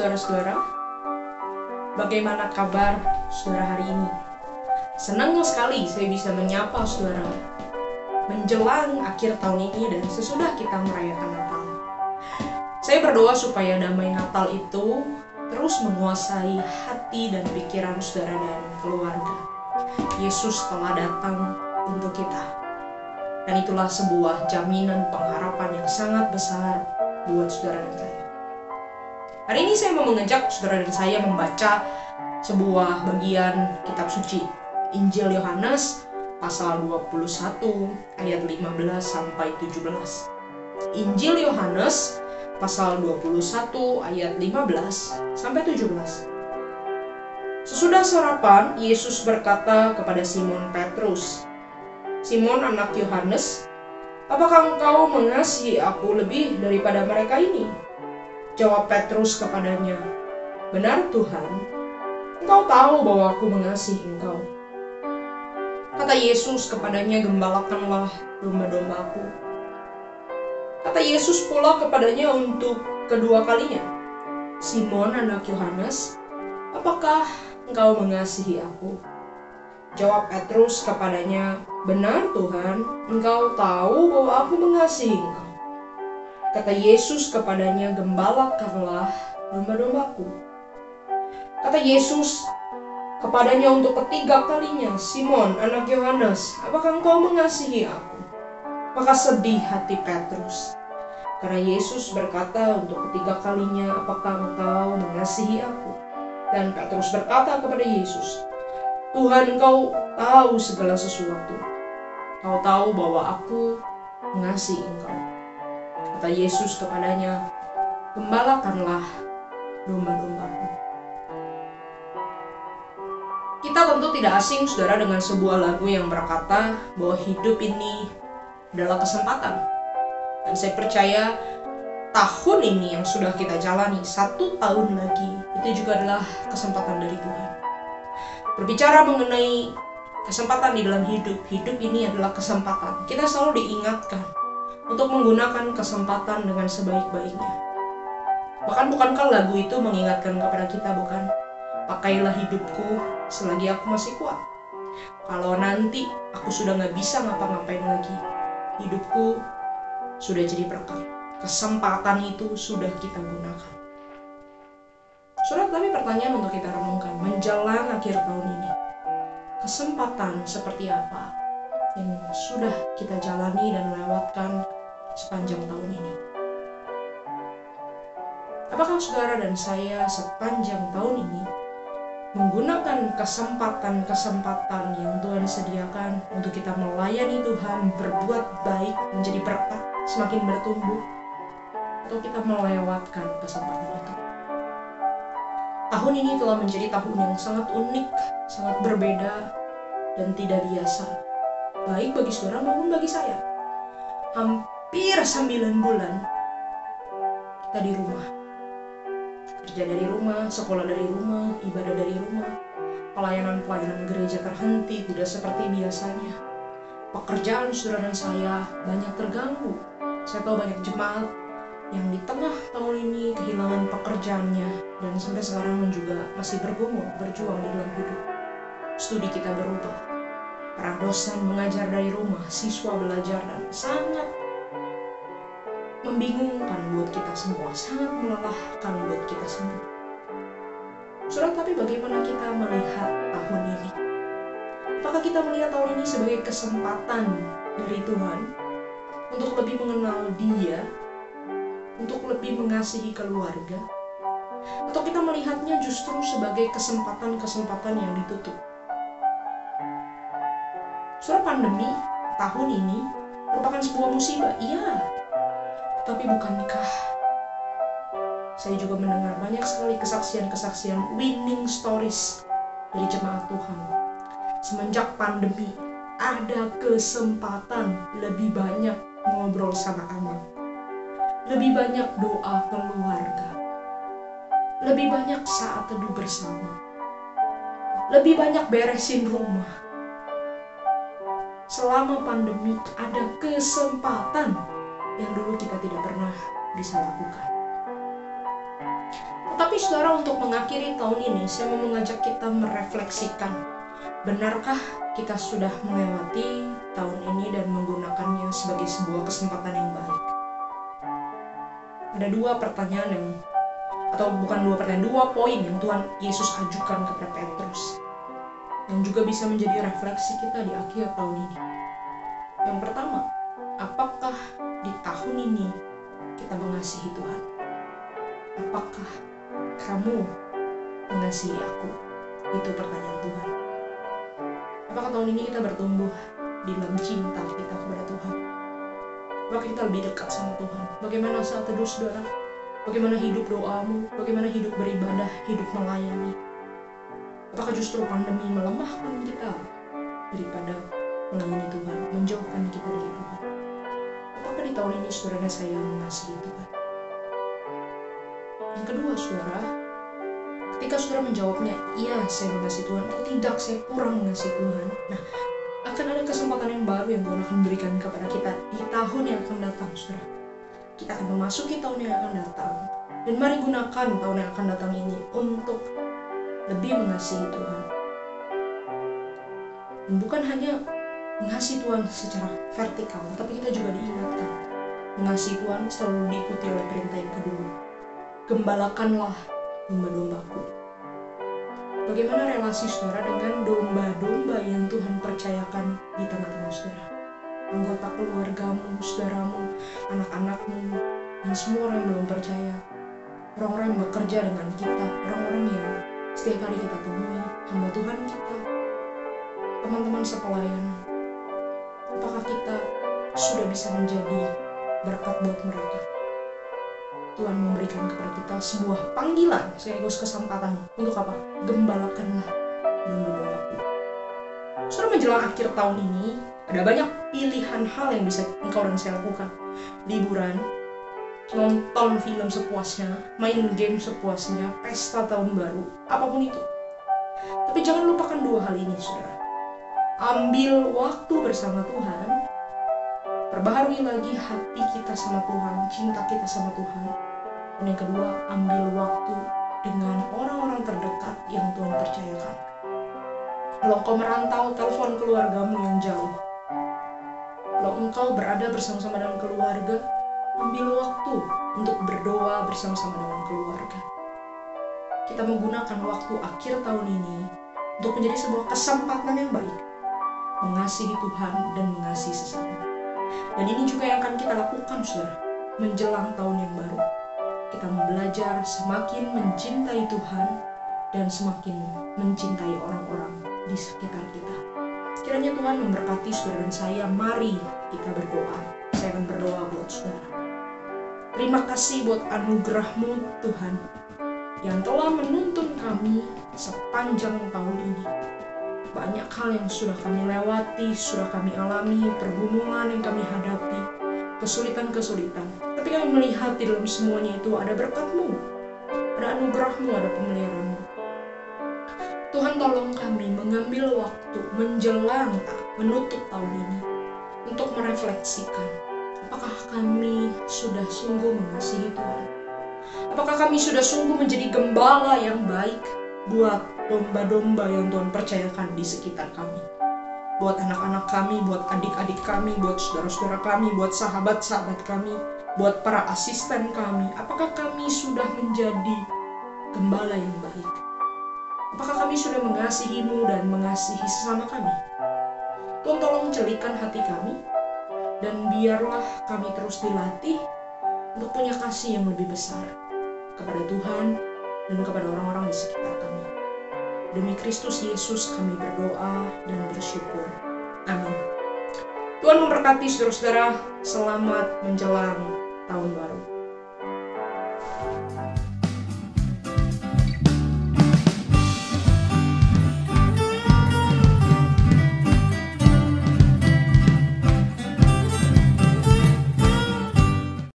saudara-saudara? Bagaimana kabar saudara hari ini? Senang sekali saya bisa menyapa saudara menjelang akhir tahun ini dan sesudah kita merayakan Natal. Saya berdoa supaya damai Natal itu terus menguasai hati dan pikiran saudara dan keluarga. Yesus telah datang untuk kita. Dan itulah sebuah jaminan pengharapan yang sangat besar buat saudara dan saya. Hari ini saya mau mengajak saudara dan saya membaca sebuah bagian kitab suci, Injil Yohanes pasal 21 ayat 15 sampai 17. Injil Yohanes pasal 21 ayat 15 sampai 17. Sesudah sarapan, Yesus berkata kepada Simon Petrus, "Simon anak Yohanes, apakah engkau mengasihi aku lebih daripada mereka ini?" Jawab Petrus kepadanya, "Benar Tuhan, engkau tahu bahwa aku mengasihi engkau." Kata Yesus kepadanya, "Gembalakanlah domba-dombaku." Kata Yesus pula kepadanya untuk kedua kalinya, "Simon anak Yohanes, apakah engkau mengasihi aku?" Jawab Petrus kepadanya, "Benar Tuhan, engkau tahu bahwa aku mengasihi engkau." Kata Yesus kepadanya, "Gembalakanlah domba-dombaku." Kata Yesus kepadanya untuk ketiga kalinya, "Simon anak Yohanes, apakah engkau mengasihi aku?" Maka sedih hati Petrus, karena Yesus berkata untuk ketiga kalinya, "Apakah engkau mengasihi aku?" Dan Petrus berkata kepada Yesus, "Tuhan, engkau tahu segala sesuatu. Kau tahu bahwa aku mengasihi engkau." Kata Yesus kepadanya, "Gembalakanlah domba-dombaku." Kita tentu tidak asing saudara dengan sebuah lagu yang berkata bahwa hidup ini adalah kesempatan. Dan saya percaya tahun ini yang sudah kita jalani, 1 tahun lagi, itu juga adalah kesempatan dari Tuhan. Berbicara mengenai kesempatan di dalam hidup, hidup ini adalah kesempatan. Kita selalu diingatkan untuk menggunakan kesempatan dengan sebaik-baiknya. Bahkan bukankah lagu itu mengingatkan kepada kita, bukan? Pakailah hidupku selagi aku masih kuat. Kalau nanti aku sudah gak bisa ngapa-ngapain lagi, hidupku sudah jadi berkat. Kesempatan itu sudah kita gunakan. Saudara, tapi pertanyaan untuk kita renungkan, menjelang akhir tahun ini, kesempatan seperti apa yang sudah kita jalani dan lewatkan sepanjang tahun ini? Apakah saudara dan saya sepanjang tahun ini menggunakan kesempatan-kesempatan yang Tuhan sediakan untuk kita melayani Tuhan, berbuat baik, menjadi berkat, semakin bertumbuh, atau kita melewatkan kesempatan itu? Tahun ini telah menjadi tahun yang sangat unik, sangat berbeda, dan tidak biasa, baik bagi saudara maupun bagi saya. Hampir 9 bulan kita di rumah, kerja dari rumah, sekolah dari rumah, ibadah dari rumah, pelayanan-pelayanan gereja terhenti, tidak seperti biasanya. Pekerjaan saudara dan saya banyak terganggu. Saya tahu banyak jemaat yang di tengah tahun ini kehilangan pekerjaannya dan sampai sekarang juga masih bergumul, berjuang di dalam hidup. Studi kita berubah, para dosen mengajar dari rumah, siswa belajar, dan sangat membingungkan buat kita semua, sangat melelahkan buat kita semua. Saudara, tapi bagaimana kita melihat tahun ini? Apakah kita melihat tahun ini sebagai kesempatan dari Tuhan untuk lebih mengenal Dia, untuk lebih mengasihi keluarga? Atau kita melihatnya justru sebagai kesempatan-kesempatan yang ditutup? Saudara, pandemi tahun ini merupakan sebuah musibah, iya. Tapi bukankah saya juga mendengar banyak sekali kesaksian-kesaksian winning stories dari jemaat Tuhan. Semenjak pandemi, ada kesempatan lebih banyak ngobrol sama anak, lebih banyak doa keluarga, lebih banyak saat teduh bersama, lebih banyak beresin rumah. Selama pandemi ada kesempatan yang dulu kita tidak pernah bisa lakukan. Tetapi nih saudara, untuk mengakhiri tahun ini, saya mau mengajak kita merefleksikan. Benarkah kita sudah melewati tahun ini dan menggunakannya sebagai sebuah kesempatan yang baik? Ada dua poin yang Tuhan Yesus ajukan kepada Petrus, yang juga bisa menjadi refleksi kita di akhir tahun ini. Yang pertama, apakah di tahun ini kita mengasihi Tuhan? Apakah kamu mengasihi aku? Itu pertanyaan Tuhan. Apakah tahun ini kita bertumbuh di dalam cinta kita kepada Tuhan? Apakah kita lebih dekat sama Tuhan? Bagaimana saat teduh saudara? Bagaimana hidup doamu? Bagaimana hidup beribadah, hidup melayani? Apakah justru pandemi melemahkan kita daripada melayani Tuhan, menjauhkan kita dari Tuhan? Apakah di tahun ini saudara saya mengasihi Tuhan? Yang kedua saudara, ketika saudara menjawabnya, iya saya mengasihi Tuhan, atau tidak saya kurang mengasihi Tuhan, nah akan ada kesempatan yang baru yang Tuhan akan berikan kepada kita di tahun yang akan datang saudara. Kita akan memasuki tahun yang akan datang, dan mari gunakan tahun yang akan datang ini untuk lebih mengasihi Tuhan. Dan bukan hanya mengasihi Tuhan secara vertikal, tapi kita juga diingatkan mengasihi Tuhan selalu diikuti oleh perintah yang kedua, gembalakanlah domba-dombaku. Bagaimana relasi saudara dengan domba-domba yang Tuhan percayakan di tengah-tengah saudara? Anggota keluargamu, saudaramu, anak-anakmu, dan semua orang yang belum percaya, orang-orang yang bekerja dengan kita, orang-orang yang setiap hari kita temui, hamba Tuhan kita, teman-teman sepelayanan. Apakah kita sudah bisa menjadi berkat buat mereka? Tuhan memberikan kepada kita sebuah panggilan sekaligus kesempatan untuk apa? Gembalakanlah domba-dombaku. Saudara, menjelang akhir tahun ini ada banyak pilihan hal yang bisa engkau dan saya lakukan. Liburan, nonton film sepuasnya, main game sepuasnya, pesta tahun baru, apapun itu. Tapi jangan lupakan dua hal ini saudara. Ambil waktu bersama Tuhan, perbaharui lagi hati kita sama Tuhan, cinta kita sama Tuhan. Dan yang kedua, ambil waktu dengan orang-orang terdekat yang Tuhan percayakan. Kalau engkau merantau, telepon keluargamu yang jauh. Kalau engkau berada bersama-sama dengan keluarga, ambil waktu untuk berdoa bersama-sama dengan keluarga. Kita menggunakan waktu akhir tahun ini untuk menjadi sebuah kesempatan yang baik, mengasihi Tuhan dan mengasihi sesama. Dan ini juga yang akan kita lakukan saudara, menjelang tahun yang baru. Kita belajar semakin mencintai Tuhan dan semakin mencintai orang-orang di sekitar kita. Kiranya Tuhan memberkati saudara dan saya. Mari kita berdoa. Saya akan berdoa buat saudara. Terima kasih buat anugerah-Mu Tuhan yang telah menuntun kami sepanjang tahun ini. Banyak hal yang sudah kami lewati, sudah kami alami, pergumulan yang kami hadapi, kesulitan-kesulitan. Tapi kami melihat di dalam semuanya itu ada berkat-Mu, ada anugerah-Mu, ada pemeliharaan-Mu. Tuhan, tolong kami mengambil waktu menjelang menutup tahun ini untuk merefleksikan apakah kami sudah sungguh mengasihi Tuhan. Apakah kami sudah sungguh menjadi gembala yang baik buat domba-domba yang Tuhan percayakan di sekitar kami. Buat anak-anak kami, buat adik-adik kami, buat saudara-saudara kami, buat sahabat-sahabat kami, buat para asisten kami. Apakah kami sudah menjadi gembala yang baik? Apakah kami sudah mengasihi-Mu dan mengasihi sesama kami? Tuhan, tolong celikan hati kami, dan biarlah kami terus dilatih untuk punya kasih yang lebih besar kepada Tuhan dan kepada orang-orang di sekitar kami. Demi Kristus Yesus kami berdoa dan bersyukur. Amin. Tuhan memberkati saudara-saudara. Selamat menjelang tahun baru.